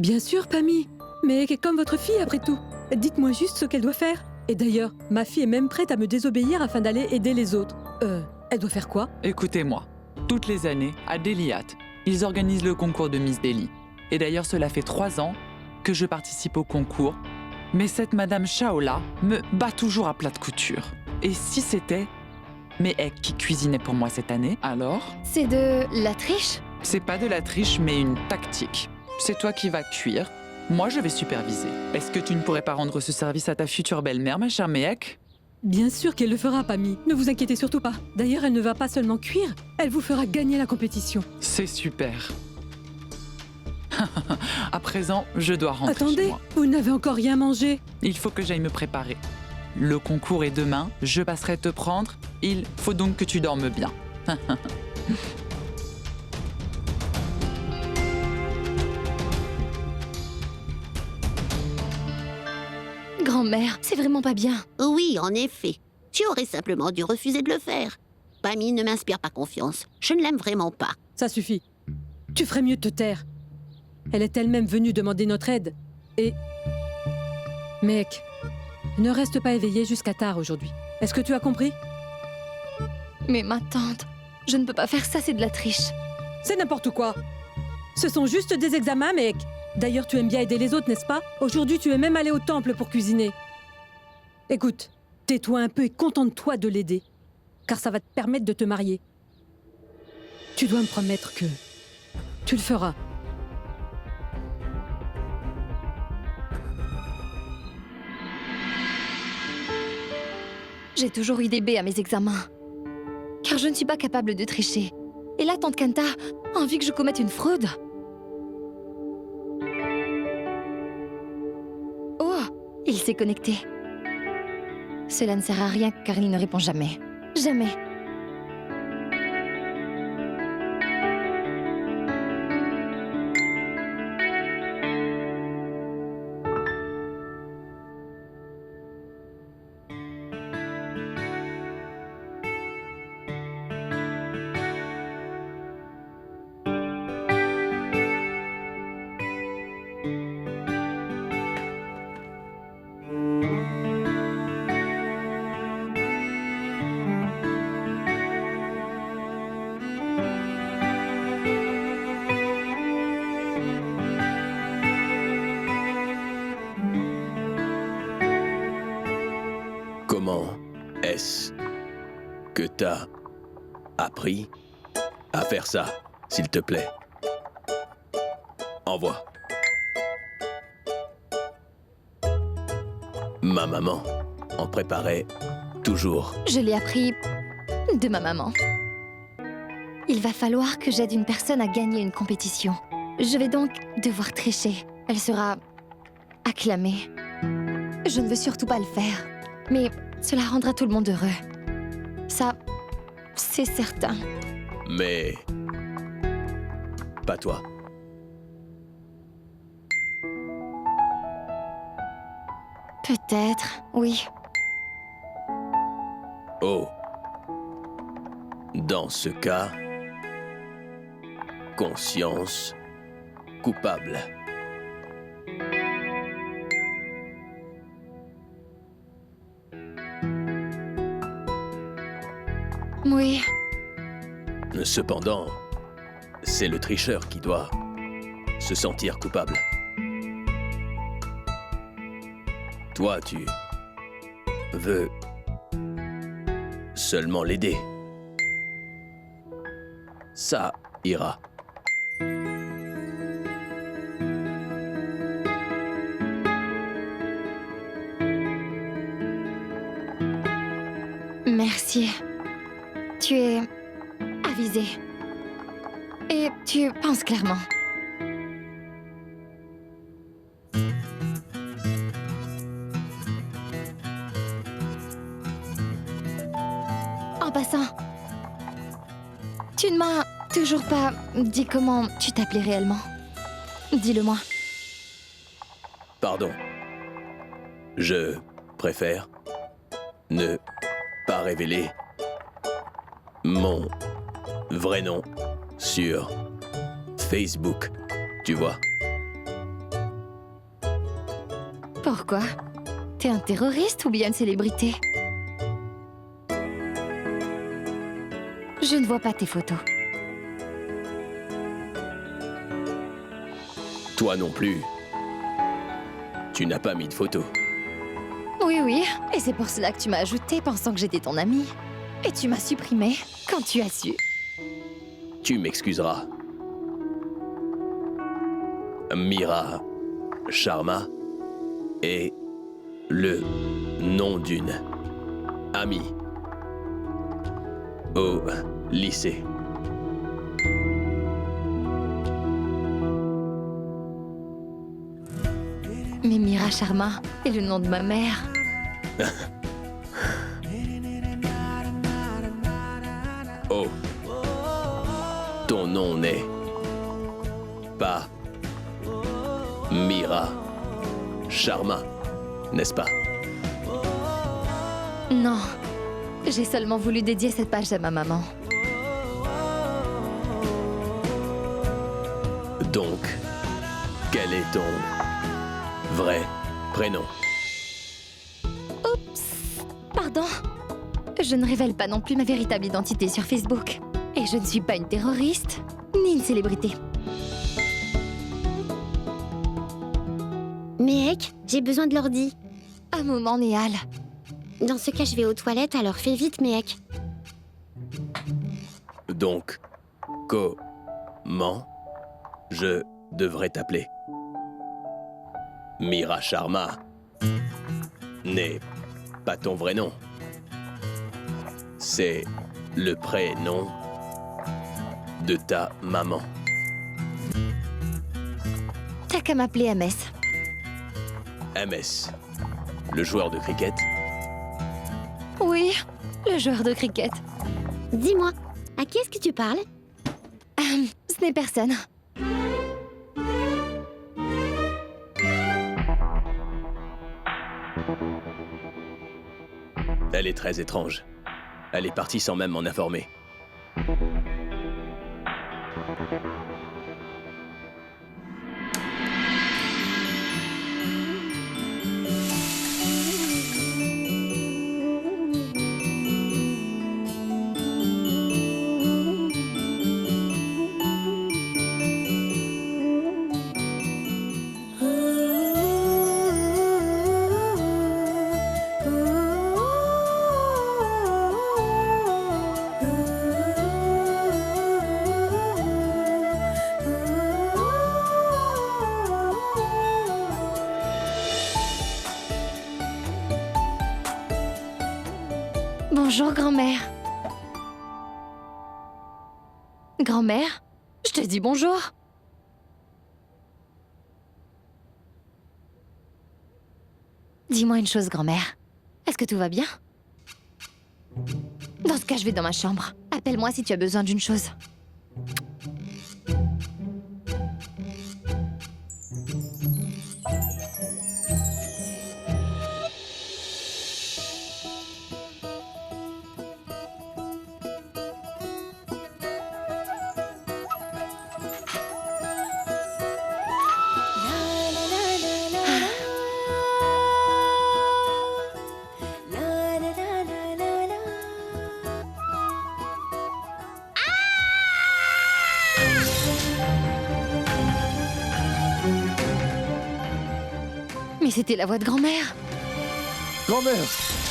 Bien sûr, Pammy. Mais comme votre fille, après tout. Dites-moi juste ce qu'elle doit faire. Et d'ailleurs, ma fille est même prête à me désobéir afin d'aller aider les autres. Elle doit faire quoi? Écoutez-moi, toutes les années, à Deliat, ils organisent le concours de Miss Delhi. Et d'ailleurs, cela fait 3 ans que je participe au concours. Mais cette Madame Shaola me bat toujours à plat de couture. Et si c'était Mehek qui cuisinait pour moi cette année, alors? C'est de la triche? C'est pas de la triche, mais une tactique. C'est toi qui vas cuire, moi je vais superviser. Est-ce que tu ne pourrais pas rendre ce service à ta future belle-mère, ma chère Mehek? Bien sûr qu'elle le fera, Pammy. Ne vous inquiétez surtout pas. D'ailleurs, elle ne va pas seulement cuire, elle vous fera gagner la compétition. C'est super. À présent, je dois rentrer chez Attendez, moi. vous n'avez encore rien mangé. Il faut que j'aille me préparer. Le concours est demain, je passerai te prendre. Il faut donc que tu dormes bien. Grand-mère, c'est vraiment pas bien. Oui, en effet. Tu aurais simplement dû refuser de le faire. Pammy ne m'inspire pas confiance. Je ne l'aime vraiment pas. Ça suffit. Tu ferais mieux de te taire. Elle est elle-même venue demander notre aide. Et... Mec, ne reste pas éveillé jusqu'à tard aujourd'hui. Est-ce que tu as compris? Mais ma tante, je ne peux pas faire ça, c'est de la triche. C'est n'importe quoi. Ce sont juste des examens, mec. D'ailleurs, tu aimes bien aider les autres, n'est-ce pas? Aujourd'hui, tu es même allé au temple pour cuisiner. Écoute, tais-toi un peu et contente-toi de l'aider. Car ça va te permettre de te marier. Tu dois me promettre que... tu le feras. J'ai toujours eu des B à mes examens. Car je ne suis pas capable de tricher. Et là, tante Kanta a envie que je commette une fraude. Oh, il s'est connecté. Cela ne sert à rien car il ne répond jamais. Jamais. Comment est-ce que t'as appris à faire ça, s'il te plaît? Envoie. Ma maman en préparait toujours. Je l'ai appris de ma maman. Il va falloir que j'aide une personne à gagner une compétition. Je vais donc devoir tricher. Elle sera acclamée. Je ne veux surtout pas le faire. Mais cela rendra tout le monde heureux. Ça, c'est certain. Mais... pas toi. Peut-être, oui. Oh. Dans ce cas... conscience coupable. Oui. Cependant, c'est le tricheur qui doit se sentir coupable. Toi, tu veux seulement l'aider. Ça ira. Merci. Tu es avisé. Et tu penses clairement. En passant, tu ne m'as toujours pas dit comment tu t'appelais réellement. Dis-le-moi. Pardon. Je préfère ne pas révéler mon vrai nom sur Facebook, tu vois. quoi? T'es un terroriste ou bien une célébrité? Je ne vois pas tes photos. Toi non plus. Tu n'as pas mis de photo. Oui, oui, et c'est pour cela que tu m'as ajouté pensant que j'étais ton ami. Et tu m'as supprimé quand tu as su. Tu m'excuseras. Mira Sharma est le nom d'une amie au lycée. Mais Mira Sharma est le nom de ma mère. Oh. Ton nom n'est pas Mira Sharma, n'est-ce pas? Non, j'ai seulement voulu dédier cette page à ma maman. Donc, quel est ton vrai prénom? Oups, pardon. Je ne révèle pas non plus ma véritable identité sur Facebook. Et je ne suis pas une terroriste, ni une célébrité. Mec, j'ai besoin de l'ordi. Un moment, Néal. Dans ce cas, je vais aux toilettes, alors fais vite, mec. Donc, comment je devrais t'appeler? Mira Sharma n'est pas ton vrai nom. C'est le prénom de ta maman. T'as qu'à m'appeler MS. MS, le joueur de cricket. Oui, le joueur de cricket. Dis-moi, à qui est-ce que tu parles? Ce n'est personne. Elle est très étrange. Elle est partie sans même m'en informer. Bonjour, grand-mère. Grand-mère, je te dis bonjour. Dis-moi une chose, grand-mère. Est-ce que tout va bien? Dans ce cas, je vais dans ma chambre. Appelle-moi si tu as besoin d'une chose. Mais c'était la voix de grand-mère. Grand-mère,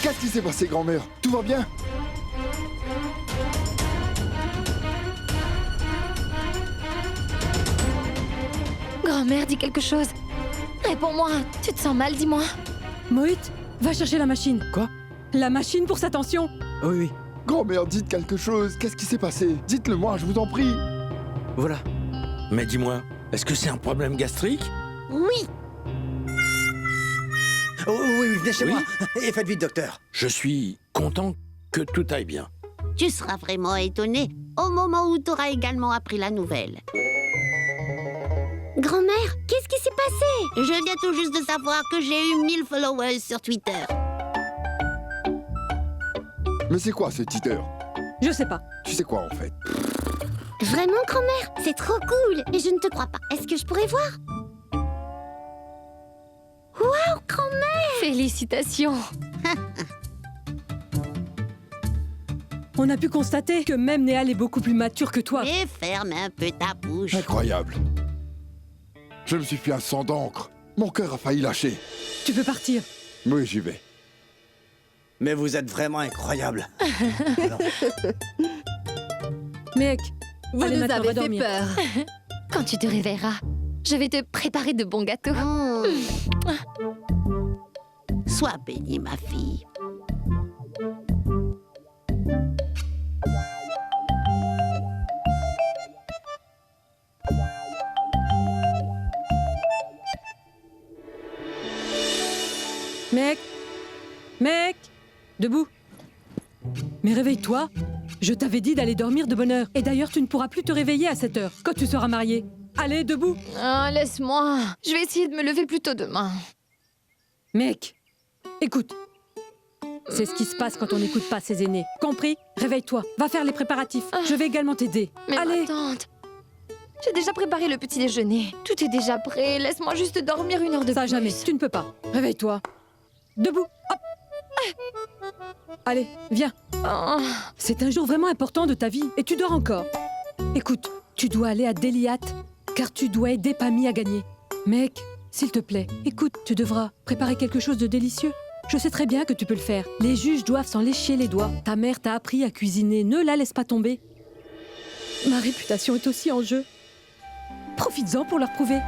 qu'est-ce qui s'est passé, grand-mère? Tout va bien? Grand-mère, dis quelque chose. Réponds-moi. Tu te sens mal, dis-moi. Mohit, va chercher la machine. Quoi? La machine pour sa tension. Oui, oui, Grand-mère, dites quelque chose. Qu'est-ce qui s'est passé? Dites-le moi, je vous en prie. voilà. Mais dis-moi, est-ce que c'est un problème gastrique? Oui, Oh, oui, oui, venez chez Oui. moi. Et faites vite, docteur. Je suis content que tout aille bien. tu seras vraiment étonné au moment où tu auras également appris la nouvelle. Grand-mère, qu'est-ce qui s'est passé? Je viens tout juste de savoir que j'ai eu 1000 followers sur Twitter. Mais c'est quoi ce Twitter? Je sais pas. Tu sais quoi en fait? Vraiment, grand-mère? C'est trop cool. Mais je ne te crois pas. Est-ce que je pourrais voir? Waouh, grand-mère! Félicitations. On a pu constater que même Néal est beaucoup plus mature que toi. Et ferme un peu ta bouche. Incroyable. Je me suis fait un sang d'encre. Mon cœur a failli lâcher. Tu peux partir. Oui, j'y vais. Mais vous êtes vraiment incroyable. Mec, Vous allez nous maintenant, va avez fait dormir. peur. Quand tu te réveilleras, je vais te préparer de bons gâteaux. Sois bénie, ma fille. Mec, debout. Mais réveille-toi. Je t'avais dit d'aller dormir de bonne heure. Et d'ailleurs, tu ne pourras plus te réveiller à cette heure, quand tu seras marié. Allez, debout. Ah, laisse-moi. Je vais essayer de me lever plus tôt demain. Mec, écoute. C'est ce qui se passe quand on n'écoute pas ses aînés. Compris? Réveille-toi. Va faire les préparatifs. Je vais également t'aider. Mais Allez. ma tante, j'ai déjà préparé le petit déjeuner. Tout est déjà prêt. Laisse-moi juste dormir une heure de Ça, plus. jamais. Tu ne peux pas. Réveille-toi. Debout. Hop. Allez, viens. Oh. C'est un jour vraiment important de ta vie et tu dors encore. Écoute, tu dois aller à Deliat car tu dois aider Pammy à gagner. Mec, s'il te plaît, écoute, tu devras préparer quelque chose de délicieux. Je sais très bien que tu peux le faire. Les juges doivent s'en lécher les doigts. Ta mère t'a appris à cuisiner, ne la laisse pas tomber. Ma réputation est aussi en jeu. Profites-en pour leur prouver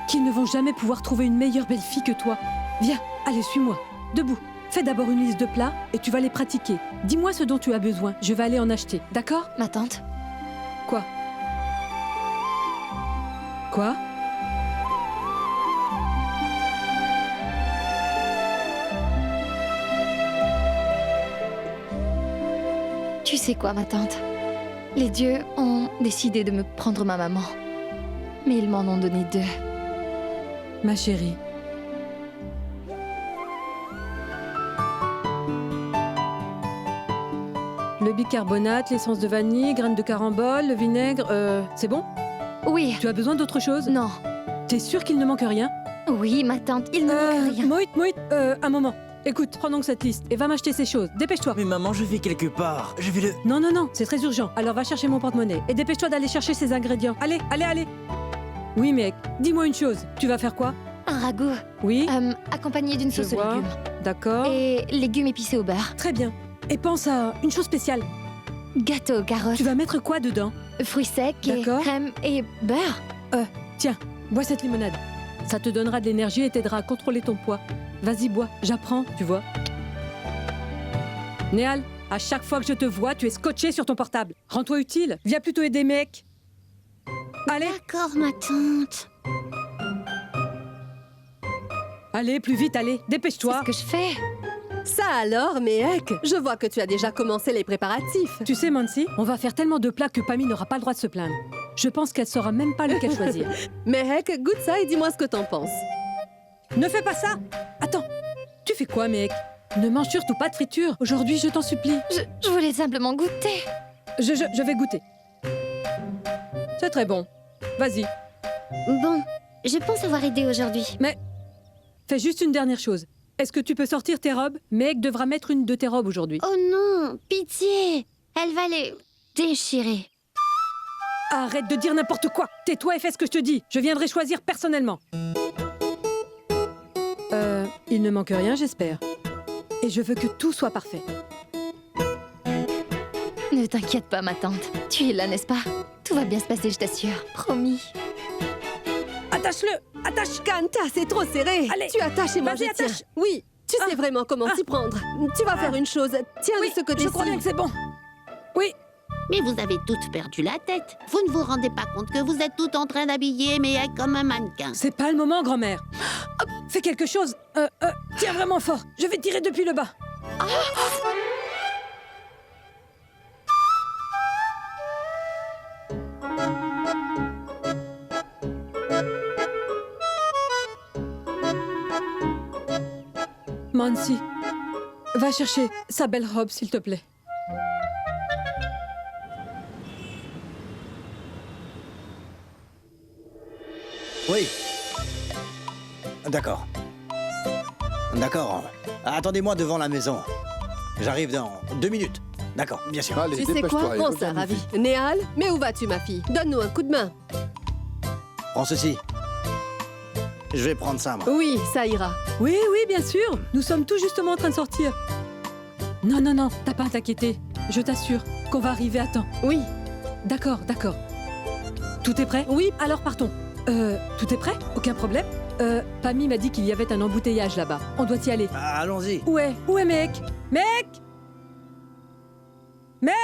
qu'ils ne vont jamais pouvoir trouver une meilleure belle-fille que toi. Viens, allez, suis-moi. Debout. Fais d'abord une liste de plats et tu vas les pratiquer. Dis-moi ce dont tu as besoin. Je vais aller en acheter. D'accord? Ma tante, Quoi? Quoi? tu sais quoi, ma tante? Les dieux ont décidé de me prendre ma maman. Mais ils m'en ont donné 2. Ma chérie. Le bicarbonate, l'essence de vanille, graines de carambole, le vinaigre, c'est bon? Oui. Tu as besoin d'autre chose? Non. T'es sûre qu'il ne manque rien? Oui, ma tante, il ne manque rien. Moït, un moment. Écoute, prends donc cette liste et va m'acheter ces choses. Dépêche-toi. Mais maman, je vais quelque part. Je vais le... Non, c'est très urgent. Alors va chercher mon porte-monnaie et dépêche-toi d'aller chercher ces ingrédients. Allez. Oui, mec, dis-moi une chose. Tu vas faire quoi? Un ragoût, Oui, accompagné d'une je sauce aux vois. légumes. D'accord. Et légumes épicés au beurre. Très bien. Et pense à une chose spéciale. Gâteau aux carottes. Tu vas mettre quoi dedans? Fruits secs et D'accord. crème et beurre. Tiens, bois cette limonade. Ça te donnera de l'énergie et t'aidera à contrôler ton poids. Vas-y, bois. J'apprends, tu vois. Néal, à chaque fois que je te vois, tu es scotché sur ton portable. Rends-toi utile. Viens plutôt aider mec. Allez, D'accord, ma tante. allez, plus vite, allez. C'est Dépêche-toi. ce que je fais. Ça alors, Méhek, je vois que tu as déjà commencé les préparatifs. Tu sais, Mansi, on va faire tellement de plats que Pammy n'aura pas le droit de se plaindre. Je pense qu'elle saura même pas lequel choisir. Méhek, goûte ça et dis-moi ce que t'en penses. Ne fais pas ça. Attends, tu fais quoi, mec? Ne mange surtout pas de friture. Aujourd'hui, je t'en supplie. Je voulais simplement goûter. Je vais goûter. C'est très bon. Vas-y. Bon, je pense avoir aidé aujourd'hui. Fais juste une dernière chose. Est-ce que tu peux sortir tes robes? Meg devra mettre une de tes robes aujourd'hui. Oh non, pitié. Elle va les déchirer. Arrête de dire n'importe quoi. Tais-toi et fais ce que je te dis. Je viendrai choisir personnellement. Il ne manque rien, j'espère. Et je veux que tout soit parfait. Ne t'inquiète pas, ma tante. Tu es là, n'est-ce pas? Tout va bien se passer, je t'assure. Promis. Attache-le! Attache! Kanta, c'est trop serré. Allez, tu attaches et moi vas-y, je tiens. attache. Oui, tu sais vraiment comment t'y prendre. Tu vas faire une chose. Tiens Oui, de ce côté-ci. je crois bien que c'est bon. Oui, Mais vous avez toutes perdu la tête. Vous ne vous rendez pas compte que vous êtes toutes en train d'habiller Méhek comme un mannequin. c'est pas le moment, grand-mère. Hop, fais quelque chose. Tiens vraiment fort. Je vais tirer depuis le bas. Mansi, va chercher sa belle robe, s'il te plaît. Oui. D'accord. D'accord. Attendez-moi devant la maison. J'arrive dans 2 minutes. D'accord, bien sûr. Allez, Tu sais dépêche-toi quoi? et Prends reviens ça, nous Ravi. vite. Néhal, mais où vas-tu, ma fille? Donne-nous un coup de main. Prends ceci. Je vais prendre ça, moi. Oui, ça ira. Oui, oui, bien sûr. Nous sommes tout justement en train de sortir. Non, non, non, t'as pas à t'inquiéter. Je t'assure qu'on va arriver à temps. Oui. D'accord, d'accord. Tout est prêt? Oui, alors partons. Tout est prêt? Aucun problème? Pammy m'a dit qu'il y avait un embouteillage là-bas. On doit y aller. Allons-y. Où est mec? Mec? Mec?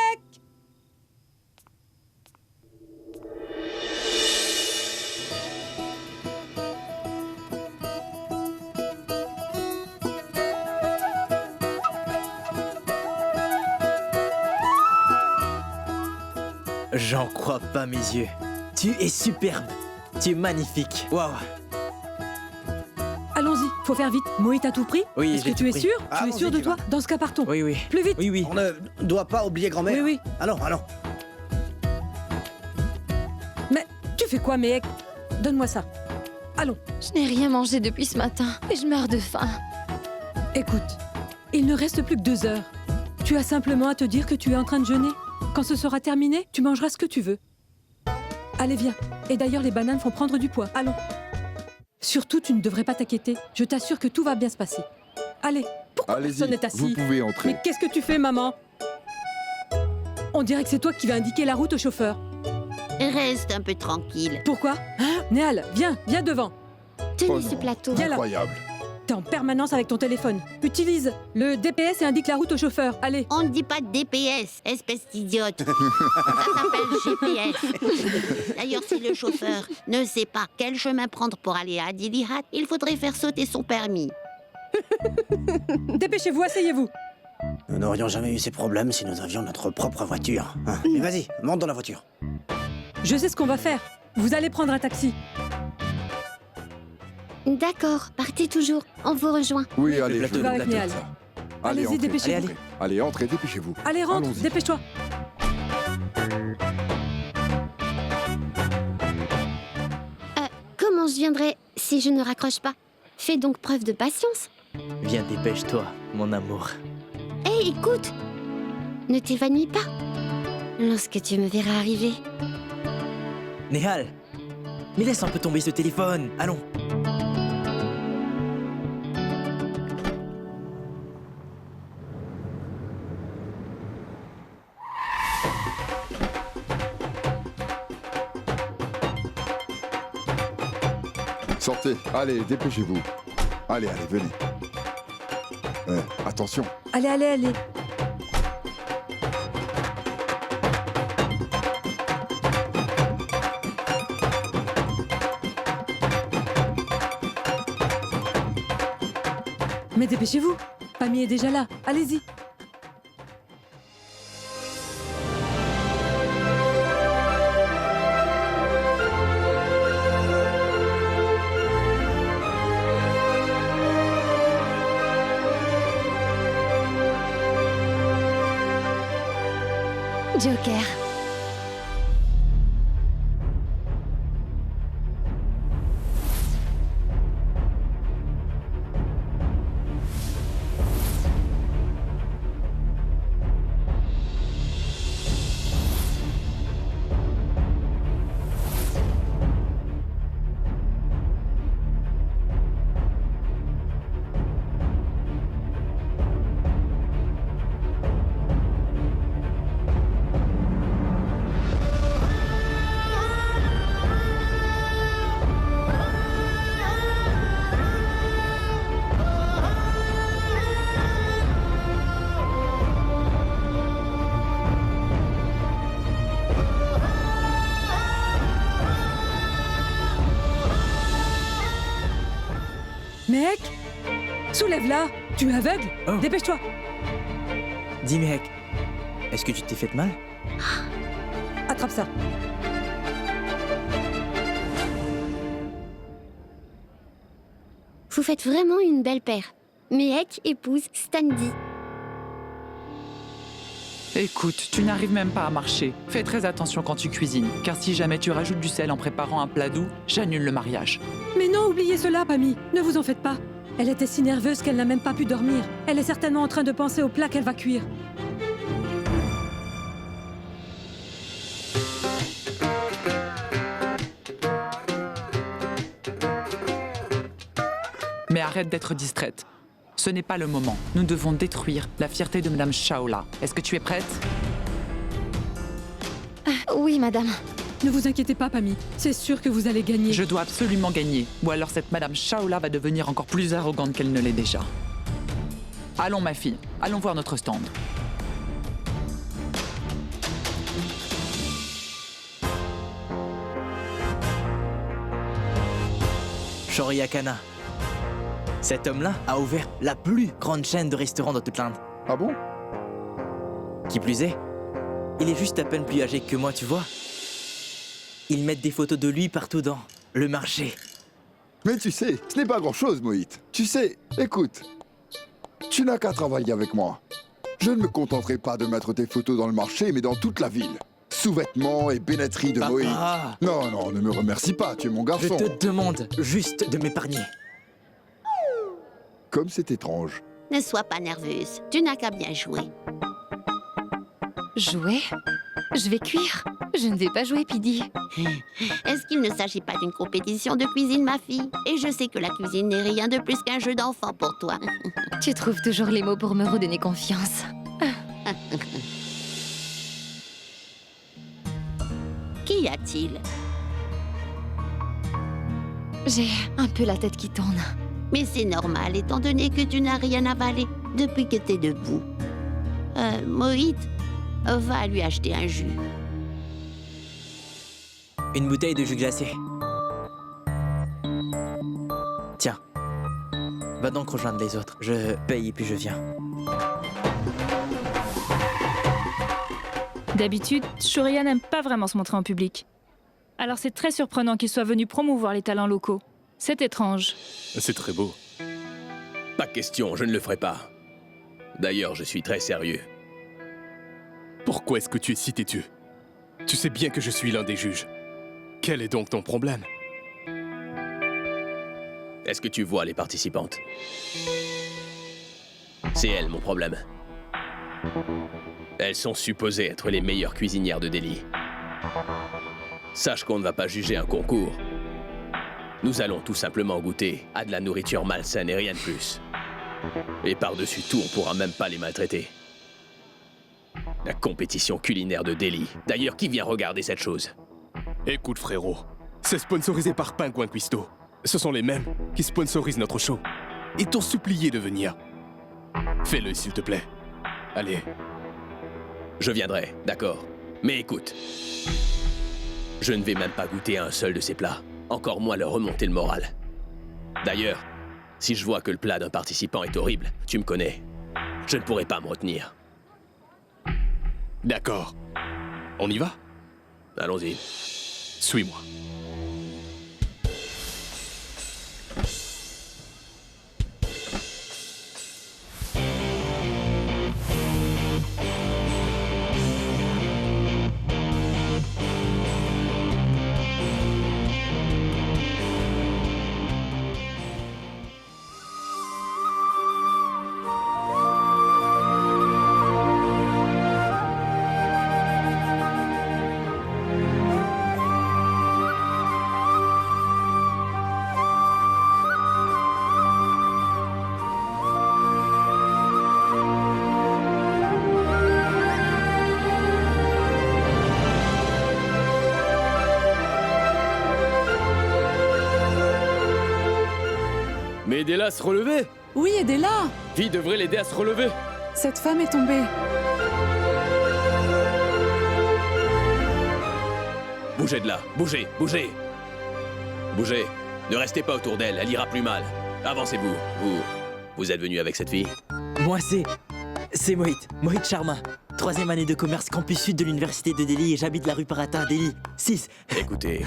J'en crois pas mes yeux. Tu es superbe. Tu es magnifique. Waouh. Allons-y, faut faire vite. Moït à tout prix? Oui, Est-ce j'ai que tout tu es pris. sûr? Tu es Allons-y, sûr de Diva. toi? Dans ce cas, partons. Oui, oui. Plus vite. Oui, oui. On ne doit pas oublier grand-mère. Oui, oui. Allons, allons. Mais tu fais quoi, mec? Donne-moi ça. Allons. Je n'ai rien mangé depuis ce matin et je meurs de faim. Écoute, il ne reste plus que 2 heures. Tu as simplement à te dire que tu es en train de jeûner. Quand ce sera terminé, tu mangeras ce que tu veux. Allez, viens. Et d'ailleurs, les bananes font prendre du poids. Allons. Surtout, tu ne devrais pas t'inquiéter. Je t'assure que tout va bien se passer. Allez, pourquoi personne n'est Allez-y, vous assis? pouvez entrer. Mais qu'est-ce que tu fais, maman? On dirait que c'est toi qui vas indiquer la route au chauffeur. Reste un peu tranquille. Pourquoi? Hein? Néhal, viens devant. Tenez Oh ce non. plateau. Viens là. Incroyable. T'es en permanence avec ton téléphone. Utilise le DPS et indique la route au chauffeur. Allez. On ne dit pas DPS, espèce d'idiote. Ça s'appelle GPS. D'ailleurs, si le chauffeur ne sait pas quel chemin prendre pour aller à Dilihat, il faudrait faire sauter son permis. Dépêchez-vous, asseyez-vous. Nous n'aurions jamais eu ces problèmes si nous avions notre propre voiture. Hein. Mais vas-y, monte dans la voiture. Je sais ce qu'on va faire. Vous allez prendre un taxi. D'accord, partez toujours. On vous rejoint. Oui, allez, plateau, je va vais avec vous Néhal. dire ça. Allez-y, entrez. dépêchez-vous. Allez, Allez, entrez, dépêchez-vous. Allez, rentre, Allons-y. dépêche-toi. Comment je viendrai si je ne raccroche pas? Fais donc preuve de patience. Viens, dépêche-toi, mon amour. Hé, écoute! Ne t'évanouis pas. Lorsque tu me verras arriver. Néhal. Mais laisse un peu tomber ce téléphone. Allons. Sortez, allez, dépêchez-vous. Allez, venez. Attention. Allez. Mais dépêchez-vous. Pammy est déjà là. Allez-y. Joker. Mec, soulève-la. Tu es aveugle? Oh. Dépêche-toi. Dis, mec, est-ce que tu t'es fait mal? Attrape ça. Vous faites vraiment une belle paire. Mehek épouse Stanley. Écoute, tu n'arrives même pas à marcher. Fais très attention quand tu cuisines, car si jamais tu rajoutes du sel en préparant un plat doux, j'annule le mariage. Mais non, oubliez cela, Pammy. Ne vous en faites pas. Elle était si nerveuse qu'elle n'a même pas pu dormir. Elle est certainement en train de penser au plat qu'elle va cuire. Mais arrête d'être distraite. Ce n'est pas le moment. Nous devons détruire la fierté de Madame Shaola. Est-ce que tu es prête? Oui, madame. Ne vous inquiétez pas, Pammy. C'est sûr que vous allez gagner. Je dois absolument gagner. Ou alors cette Madame Shaola va devenir encore plus arrogante qu'elle ne l'est déjà. Allons, ma fille. Allons voir notre stand. Shoryakana. Cet homme-là a ouvert la plus grande chaîne de restaurants dans toute l'Inde. Ah bon? Qui plus est, il est juste à peine plus âgé que moi, tu vois. Ils mettent des photos de lui partout dans le marché. Mais tu sais, ce n'est pas grand-chose, Moït. Tu sais, écoute, tu n'as qu'à travailler avec moi. Je ne me contenterai pas de mettre tes photos dans le marché, mais dans toute la ville. Sous-vêtements et bénetterie de Papa. Moït. Non, non, ne me remercie pas, tu es mon Je garçon. te demande juste de m'épargner. Comme c'est étrange. Ne sois pas nerveuse. Tu n'as qu'à bien jouer. Jouer? Je vais cuire. Je ne vais pas jouer, Pidi. Est-ce qu'il ne s'agit pas d'une compétition de cuisine, ma fille? Et je sais que la cuisine n'est rien de plus qu'un jeu d'enfant pour toi. Tu trouves toujours les mots pour me redonner confiance. Qu'y a-t-il? J'ai un peu la tête qui tourne. Mais c'est normal, étant donné que tu n'as rien avalé depuis que t'es debout. Moït, va lui acheter un jus. Une bouteille de jus glacé. Tiens, va donc rejoindre les autres. Je paye et puis je viens. D'habitude, Shorya n'aime pas vraiment se montrer en public. Alors c'est très surprenant qu'il soit venu promouvoir les talents locaux. C'est étrange. C'est très beau. Pas question, je ne le ferai pas. D'ailleurs, je suis très sérieux. Pourquoi est-ce que tu es si têtu? Tu sais bien que je suis l'un des juges. Quel est donc ton problème? Est-ce que tu vois les participantes? C'est elles mon problème. Elles sont supposées être les meilleures cuisinières de Delhi. Sache qu'on ne va pas juger un concours. Nous allons tout simplement goûter à de la nourriture malsaine et rien de plus. Et par-dessus tout, on pourra même pas les maltraiter. La compétition culinaire de Delhi. D'ailleurs, qui vient regarder cette chose? Écoute frérot, c'est sponsorisé par Pingouin Cuisto. Ce sont les mêmes qui sponsorisent notre show. Ils t'ont supplié de venir. Fais-le s'il te plaît. Allez. Je viendrai, d'accord. Mais écoute, je ne vais même pas goûter à un seul de ces plats. Encore moins leur remonter le moral. D'ailleurs, si je vois que le plat d'un participant est horrible, tu me connais. Je ne pourrai pas me retenir. D'accord. On y va? Allons-y. Suis-moi. Mais aidez-la à se relever! Oui, aidez-la! Vie devrait l'aider à se relever! Cette femme est tombée. Bougez de là! Bougez! Bougez! Bougez! Ne restez pas autour d'elle, elle ira plus mal. Avancez-vous. Vous êtes venu avec cette fille? Moi, c'est Mohit. Mohit Sharma. 3e année de commerce campus sud de l'université de Delhi et j'habite la rue Parata, Delhi. 6. Écoutez.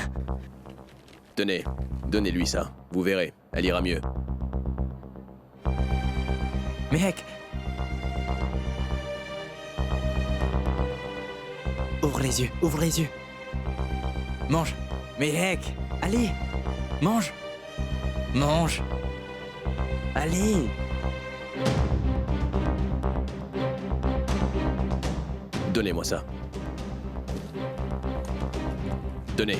Tenez, donnez-lui ça. Vous verrez, elle ira mieux. Mec. Ouvre les yeux, ouvre les yeux. Mange. Mec, allez. Mange. Mange. Allez. Donnez-moi ça. Tenez.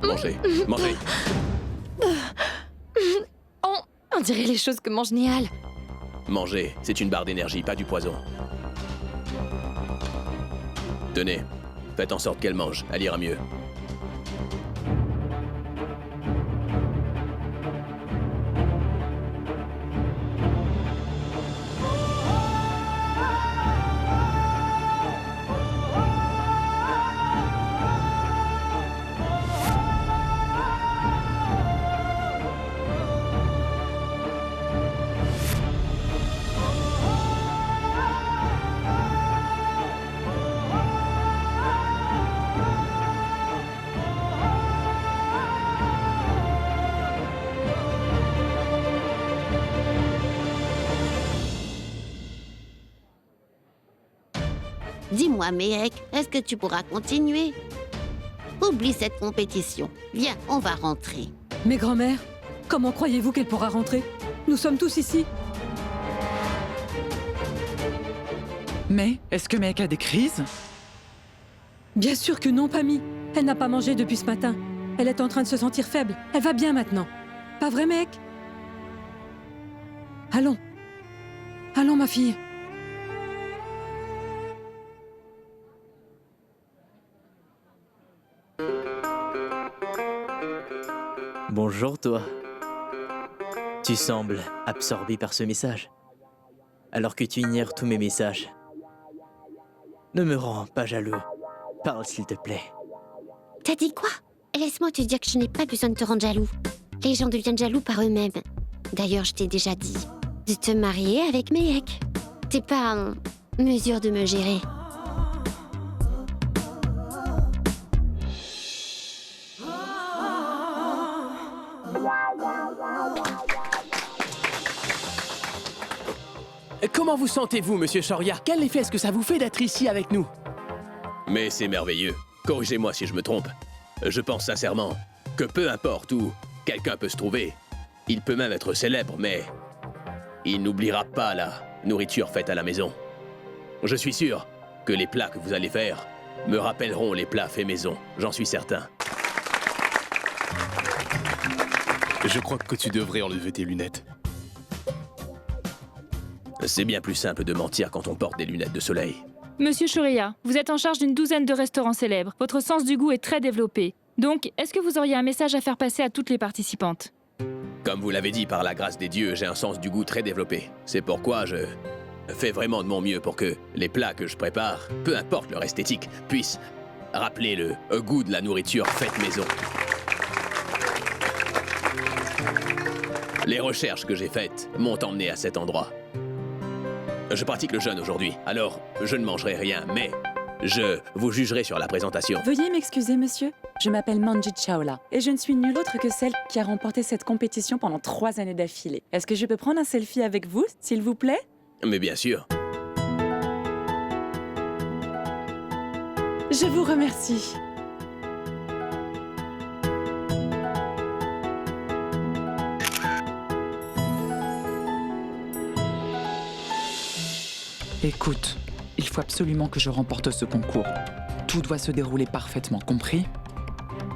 Mangez. Mangez. On dirait les choses que mange Niall. Mangez. C'est une barre d'énergie, pas du poison. Tenez. Faites en sorte qu'elle mange. Elle ira mieux. Dis-moi, Méhek, est-ce que tu pourras continuer? Oublie cette compétition. Viens, on va rentrer. Mais grand-mère, comment croyez-vous qu'elle pourra rentrer? Nous sommes tous ici. Mais est-ce que Mehek a des crises? Bien sûr que non, Pammy. Elle n'a pas mangé depuis ce matin. Elle est en train de se sentir faible. Elle va bien maintenant. Pas vrai, Mehek? Allons. Allons, ma fille. Bonjour toi. Tu sembles absorbé par ce message, alors que tu ignores tous mes messages. Ne me rends pas jaloux. Parle s'il te plaît. T'as dit quoi? Laisse-moi te dire que je n'ai pas besoin de te rendre jaloux. Les gens deviennent jaloux par eux-mêmes. D'ailleurs, je t'ai déjà dit de te marier avec Méhek. T'es pas en mesure de me gérer. Comment vous sentez-vous, Monsieur Shoria? Quel effet est-ce que ça vous fait d'être ici avec nous? Mais c'est merveilleux. Corrigez-moi si je me trompe. Je pense sincèrement que peu importe où quelqu'un peut se trouver, il peut même être célèbre, mais il n'oubliera pas la nourriture faite à la maison. Je suis sûr que les plats que vous allez faire me rappelleront les plats faits maison, j'en suis certain. Je crois que tu devrais enlever tes lunettes. C'est bien plus simple de mentir quand on porte des lunettes de soleil. Monsieur Shoria, vous êtes en charge d'une douzaine de restaurants célèbres. Votre sens du goût est très développé. Donc, est-ce que vous auriez un message à faire passer à toutes les participantes? Comme vous l'avez dit, par la grâce des dieux, j'ai un sens du goût très développé. C'est pourquoi je fais vraiment de mon mieux pour que les plats que je prépare, peu importe leur esthétique, puissent rappeler le goût de la nourriture faite maison. Les recherches que j'ai faites m'ont emmené à cet endroit. Je pratique le jeûne aujourd'hui, alors je ne mangerai rien, mais je vous jugerai sur la présentation. Veuillez m'excuser, monsieur. Je m'appelle Manjit Chawla et je ne suis nulle autre que celle qui a remporté cette compétition pendant 3 années d'affilée. Est-ce que je peux prendre un selfie avec vous, s'il vous plaît? Mais bien sûr. Je vous remercie. Écoute, il faut absolument que je remporte ce concours. Tout doit se dérouler parfaitement, compris?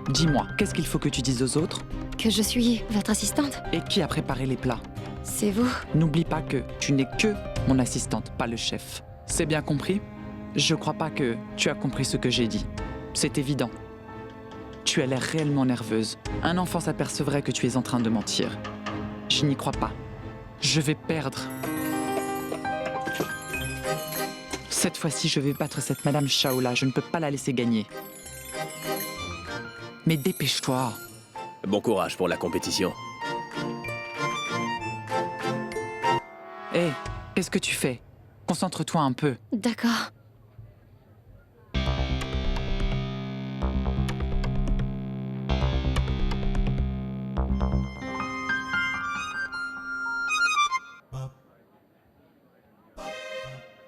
Dis-moi, qu'est-ce qu'il faut que tu dises aux autres? Que je suis votre assistante? Et qui a préparé les plats? C'est vous. N'oublie pas que tu n'es que mon assistante, pas le chef. C'est bien compris? Je crois pas que tu as compris ce que j'ai dit. C'est évident. Tu as l'air réellement nerveuse. Un enfant s'apercevrait que tu es en train de mentir. Je n'y crois pas. Je vais perdre. Cette fois-ci, je vais battre cette Madame Chawla. Je ne peux pas la laisser gagner. Mais dépêche-toi. Bon courage pour la compétition. Hé, qu'est-ce que tu fais? Concentre-toi un peu. D'accord.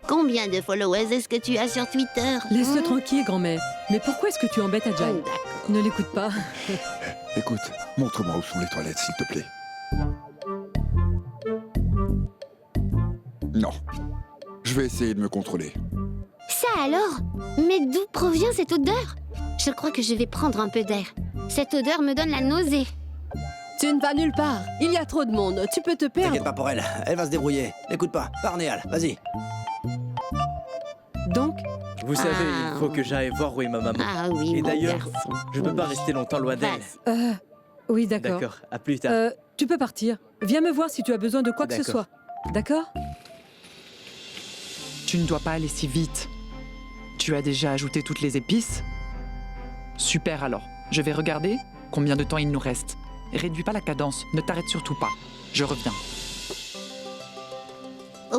Combien de followers est-ce que tu as sur Twitter? Laisse-le tranquille, grand-mère. Mais pourquoi est-ce que tu embêtes Ajay? D'accord. Ne l'écoute pas. Écoute, montre-moi où sont les toilettes, s'il te plaît. Je vais essayer de me contrôler. Ça alors? Mais d'où provient cette odeur? Je crois que je vais prendre un peu d'air. Cette odeur me donne la nausée. Tu ne vas nulle part. Il y a trop de monde. Tu peux te T'inquiète perdre. pas pour elle, elle va se débrouiller. N'écoute pas, pars Néal, vas-y. Donc, Vous savez, il faut que j'aille voir où est ma maman. Ah oui, Et mon d'ailleurs, garçon. je peux pas rester longtemps loin d'elle. Vas-y. oui, d'accord. D'accord, à plus tard. Tu peux partir. Viens me voir si tu as besoin de quoi que ce D'accord. soit. D'accord? Tu ne dois pas aller si vite. Tu as déjà ajouté toutes les épices? Super alors. Je vais regarder combien de temps il nous reste. Réduis pas la cadence, ne t'arrête surtout pas. Je reviens.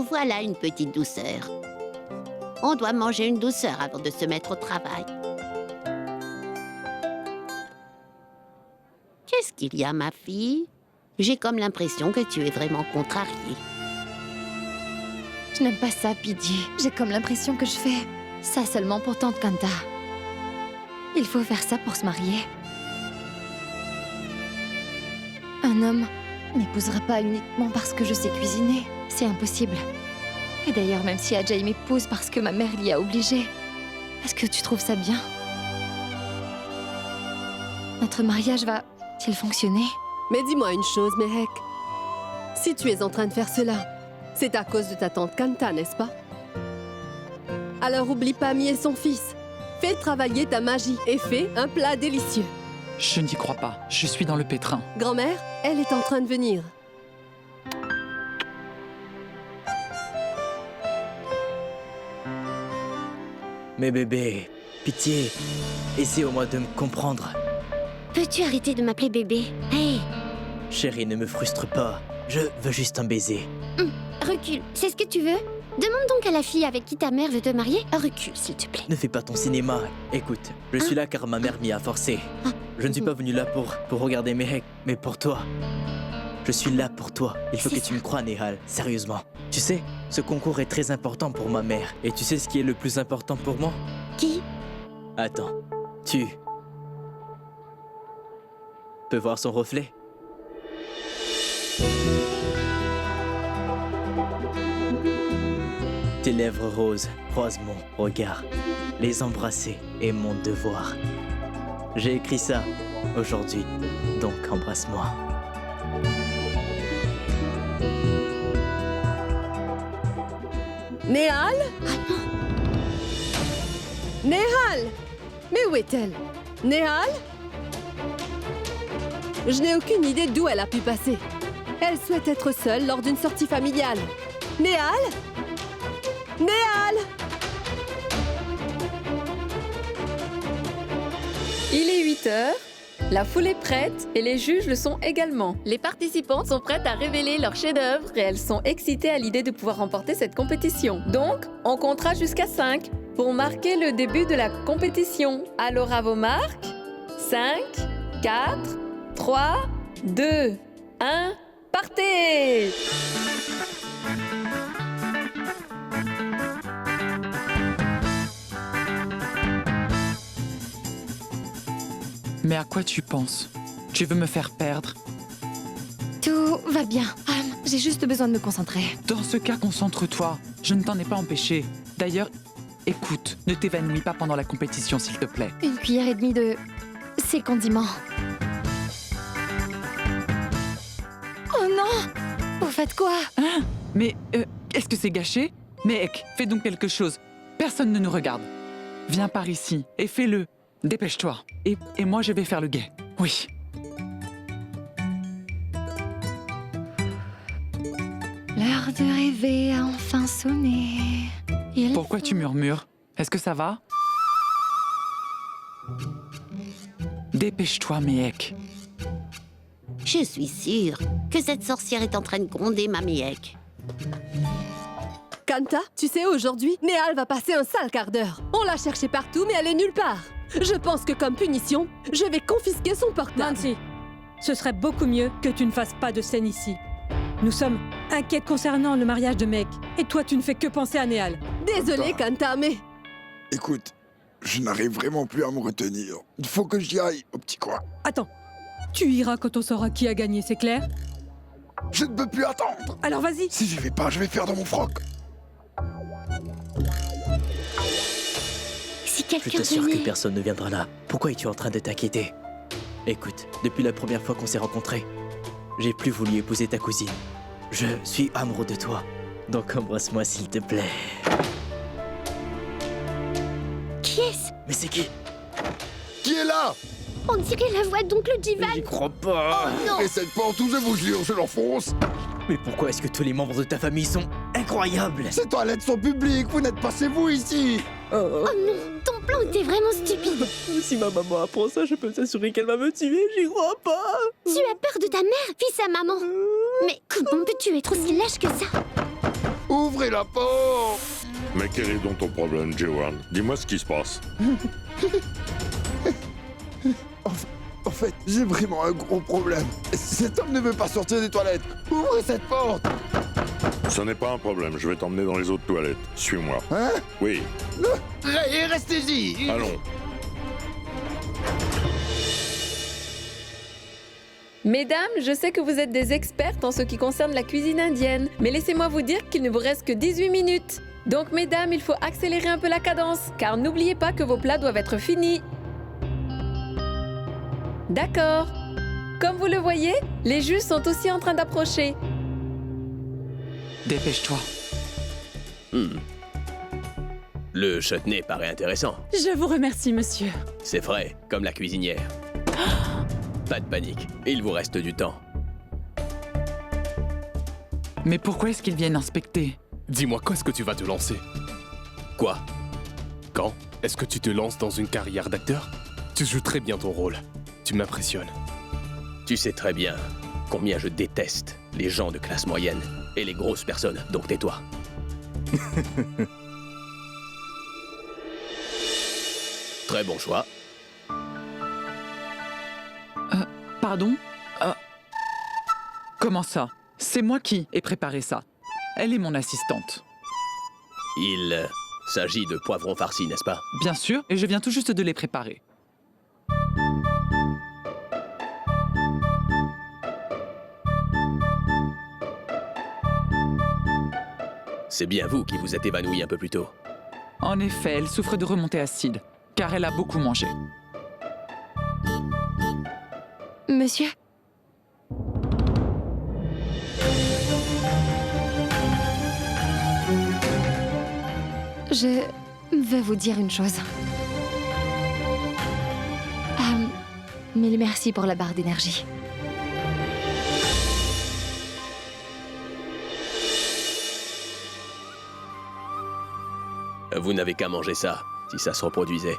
Voilà une petite douceur. On doit manger une douceur avant de se mettre au travail. Qu'est-ce qu'il y a, ma fille? J'ai comme l'impression que tu es vraiment contrariée. Je n'aime pas ça, Pidgey. J'ai comme l'impression que je fais ça seulement pour tante Kanta. Il faut faire ça pour se marier. Un homme n'épousera pas uniquement parce que je sais cuisiner. C'est impossible. Et d'ailleurs, même si Ajay m'épouse parce que ma mère l'y a obligé, est-ce que tu trouves ça bien? Notre mariage va-t-il fonctionner? Mais dis-moi une chose, Mehek. Si tu es en train de faire cela, c'est à cause de ta tante Kanta, n'est-ce pas? Alors oublie pas Mie et son fils. Fais travailler ta magie et fais un plat délicieux. Je n'y crois pas. Je suis dans le pétrin. Grand-mère, elle est en train de venir. Mais bébé, pitié, essaie au moins de me comprendre. Peux-tu arrêter de m'appeler bébé? Hé, Chérie, ne me frustre pas. Je veux juste un baiser. recule. C'est ce que tu veux? Demande donc à la fille avec qui ta mère veut te marier. Recule, s'il te plaît. Ne fais pas ton cinéma. Écoute, je suis là car ma mère m'y a forcé. Je ne suis pas venu là pour regarder Mehek, mais pour toi. Je suis là pour toi. Il faut que tu me crois, Nehal. Sérieusement. Tu sais, ce concours est très important pour ma mère. Et tu sais ce qui est le plus important pour moi? Qui? Attends. Tu peux voir son reflet? Tes lèvres roses croisent mon regard. Les embrasser est mon devoir. J'ai écrit ça aujourd'hui, donc embrasse-moi. Néhal? Néhal! Mais où est-elle? Néhal? Je n'ai aucune idée d'où elle a pu passer. Elle souhaite être seule lors d'une sortie familiale. Néhal? Néhal! Il est 8 heures, la foule est prête et les juges le sont également. Les participantes sont prêtes à révéler leur chef-d'œuvre et elles sont excitées à l'idée de pouvoir remporter cette compétition. Donc, on comptera jusqu'à 5 pour marquer le début de la compétition. Alors à vos marques, 5, 4, 3, 2, 1, partez! Mais à quoi tu penses? Tu veux me faire perdre? Tout va bien. J'ai juste besoin de me concentrer. Dans ce cas, concentre-toi. Je ne t'en ai pas empêché. D'ailleurs, écoute, ne t'évanouis pas pendant la compétition, s'il te plaît. Une cuillère et demie de ces condiments. Oh non! Vous faites quoi? Hein? Mais, est-ce que c'est gâché? Mec, fais donc quelque chose. Personne ne nous regarde. Viens par ici et fais-le. Dépêche-toi. Et moi, je vais faire le guet. Oui. L'heure de rêver a enfin sonné. Pourquoi tu murmures? Est-ce que ça va? Dépêche-toi, Mehek. Je suis sûre que cette sorcière est en train de gronder ma Mehek. Kanta, tu sais, aujourd'hui, Néhal va passer un sale quart d'heure. On l'a cherchée partout, mais elle est nulle part. Je pense que comme punition, je vais confisquer son portable. Nancy, ce serait beaucoup mieux que tu ne fasses pas de scène ici. Nous sommes inquiets concernant le mariage de Mehek. Et toi, tu ne fais que penser à Néhal. Désolée, Kanta, mais... Écoute, je n'arrive vraiment plus à me retenir. Il faut que j'y aille, au petit coin. Attends, tu iras quand on saura qui a gagné, c'est clair? Je ne peux plus attendre. Alors vas-y. Si j'y vais pas, je vais faire dans mon froc. quelqu'un t'assure venait. que personne ne viendra là. Pourquoi es-tu en train de t'inquiéter? Écoute, depuis la première fois qu'on s'est rencontrés, j'ai plus voulu épouser ta cousine. Je suis amoureux de toi. Donc embrasse-moi s'il te plaît. Qui est-ce? Mais c'est qui? Qui est là? On dirait la voix d'oncle Jivan. J'y crois pas. Non. Et cette porte où je vous jure, je l'enfonce. Mais pourquoi est-ce que tous les membres de ta famille sont incroyables? Ces toilettes sont publiques, vous n'êtes pas chez vous ici. Oh. Oh non, ton plan était vraiment stupide. Si ma maman apprend ça, je peux t'assurer qu'elle va me tuer, j'y crois pas. Tu as peur de ta mère, fils à maman. Mais comment peux-tu être aussi lâche que ça? Ouvrez la porte. Mais quel est donc ton problème, Jewan? Dis-moi ce qui se passe. En fait, j'ai vraiment un gros problème. Cet homme ne veut pas sortir des toilettes. Ouvrez cette porte. Ce n'est pas un problème, je vais t'emmener dans les autres toilettes. Suis-moi. Hein? Oui, Restez-y. allons. Mesdames, je sais que vous êtes des expertes en ce qui concerne la cuisine indienne, mais laissez-moi vous dire qu'il ne vous reste que 18 minutes. Donc mesdames, il faut accélérer un peu la cadence, car n'oubliez pas que vos plats doivent être finis. D'accord. Comme vous le voyez, les juges sont aussi en train d'approcher. Dépêche-toi. Le chutney paraît intéressant. Je vous remercie, monsieur. C'est frais, comme la cuisinière. Pas de panique, il vous reste du temps. Mais pourquoi est-ce qu'ils viennent inspecter? Dis-moi, quand est-ce que tu vas te lancer? Quoi? Quand? Est-ce que tu te lances dans une carrière d'acteur? Tu joues très bien ton rôle. Tu m'impressionnes. Tu sais très bien combien je déteste les gens de classe moyenne et les grosses personnes, donc tais-toi. Très bon choix. Pardon? Comment ça? C'est moi qui ai préparé ça. Elle est mon assistante. Il s'agit de poivrons farcis, n'est-ce pas? Bien sûr, et je viens tout juste de les préparer. C'est bien vous qui vous êtes évanoui un peu plus tôt. En effet, elle souffre de remontée acide, car elle a beaucoup mangé. Monsieur? Je veux vous dire une chose. Mille merci pour la barre d'énergie. Vous n'avez qu'à manger ça, si ça se reproduisait.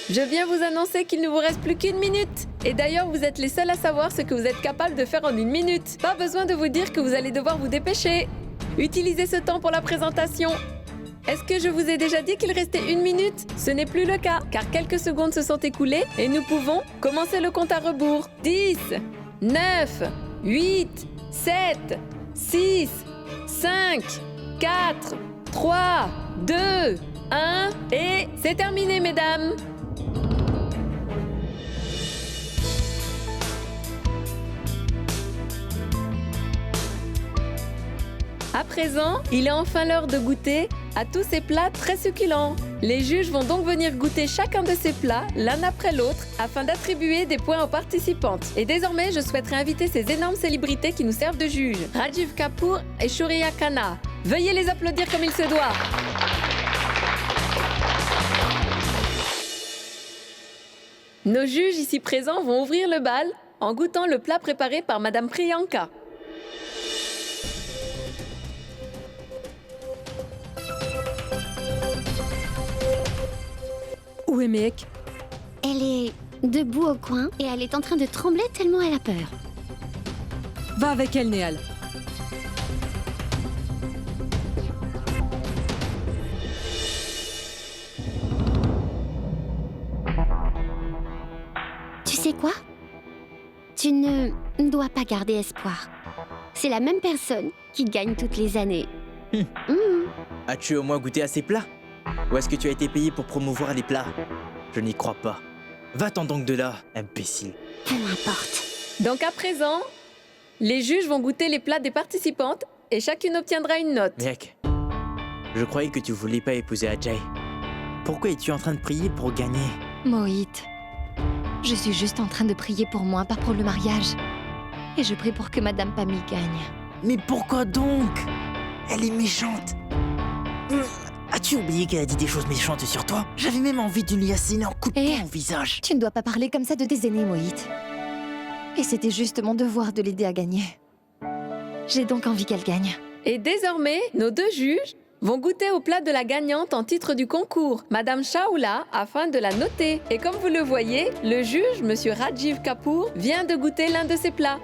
Je viens vous annoncer qu'il ne vous reste plus qu'une minute. Et d'ailleurs, vous êtes les seuls à savoir ce que vous êtes capable de faire en une minute. Pas besoin de vous dire que vous allez devoir vous dépêcher. Utilisez ce temps pour la présentation. Est-ce que je vous ai déjà dit qu'il restait une minute? Ce n'est plus le cas, car quelques secondes se sont écoulées et nous pouvons commencer le compte à rebours. 10, 9, 8, 7, 6, 5, 4, 3, 2, 1 et c'est terminé, mesdames. À présent, il est enfin l'heure de goûter à tous ces plats très succulents. Les juges vont donc venir goûter chacun de ces plats, l'un après l'autre, afin d'attribuer des points aux participantes. Et désormais, je souhaiterais inviter ces énormes célébrités qui nous servent de juges, Rajiv Kapoor et Shuriya Khanna. Veuillez les applaudir comme il se doit. Nos juges ici présents vont ouvrir le bal en goûtant le plat préparé par Madame Priyanka. Où est Mehek? Elle est debout au coin et elle est en train de trembler tellement elle a peur. Va avec elle, Néal. Tu sais quoi? Tu ne dois pas garder espoir. C'est la même personne qui gagne toutes les années. As-tu au moins goûté à ces plats? Ou est-ce que tu as été payé pour promouvoir les plats? Je n'y crois pas. Va-t'en donc de là, imbécile. Peu importe. Donc à présent, les juges vont goûter les plats des participantes et chacune obtiendra une note. Mec, je croyais que tu voulais pas épouser Ajay. Pourquoi es-tu en train de prier pour gagner? Mohit, je suis juste en train de prier pour moi, pas pour le mariage. Et je prie pour que Madame Pami gagne. Mais pourquoi donc? Elle est méchante. As-tu oublié qu'elle a dit des choses méchantes sur toi? J'avais même envie de lui asséner un coup de poing au visage. Tu ne dois pas parler comme ça de tes aînés, Mohit. Et c'était juste mon devoir de l'aider à gagner. J'ai donc envie qu'elle gagne. Et désormais, nos deux juges vont goûter au plat de la gagnante en titre du concours, Madame Chawla, afin de la noter. Et comme vous le voyez, le juge, Monsieur Rajiv Kapoor, vient de goûter l'un de ces plats.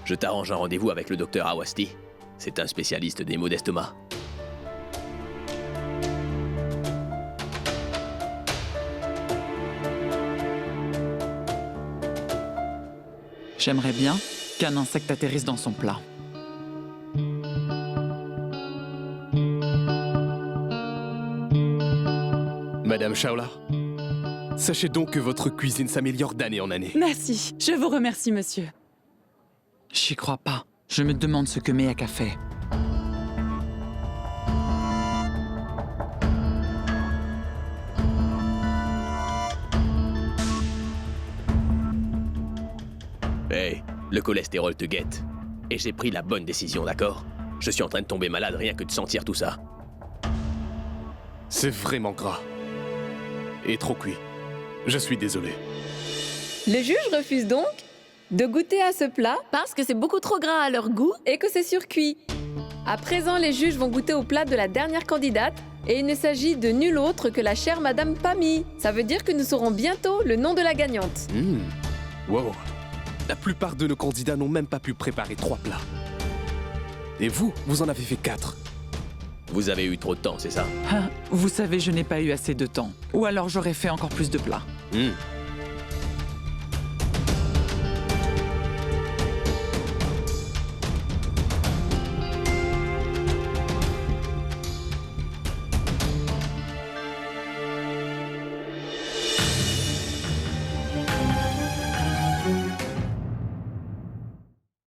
Je t'arrange un rendez-vous avec le docteur Awasti. C'est un spécialiste des maux d'estomac. J'aimerais bien qu'un insecte atterrisse dans son plat. Madame Chawla, sachez donc que votre cuisine s'améliore d'année en année. Merci, je vous remercie, monsieur. J'y crois pas. Je me demande ce que Mehak a fait. Hey, le cholestérol te guette. Et j'ai pris la bonne décision, d'accord? Je suis en train de tomber malade rien que de sentir tout ça. C'est vraiment gras. Et trop cuit. Je suis désolé. Le juge refuse donc de goûter à ce plat parce que c'est beaucoup trop gras à leur goût et que c'est surcuit. À présent, les juges vont goûter au plat de la dernière candidate et il ne s'agit de nulle autre que la chère Madame Pami. Ça veut dire que nous saurons bientôt le nom de la gagnante. Wow. La plupart de nos candidats n'ont même pas pu préparer 3 plats. Et vous, vous en avez fait 4. Vous avez eu trop de temps, c'est ça? Ah, vous savez, je n'ai pas eu assez de temps. Ou alors j'aurais fait encore plus de plats.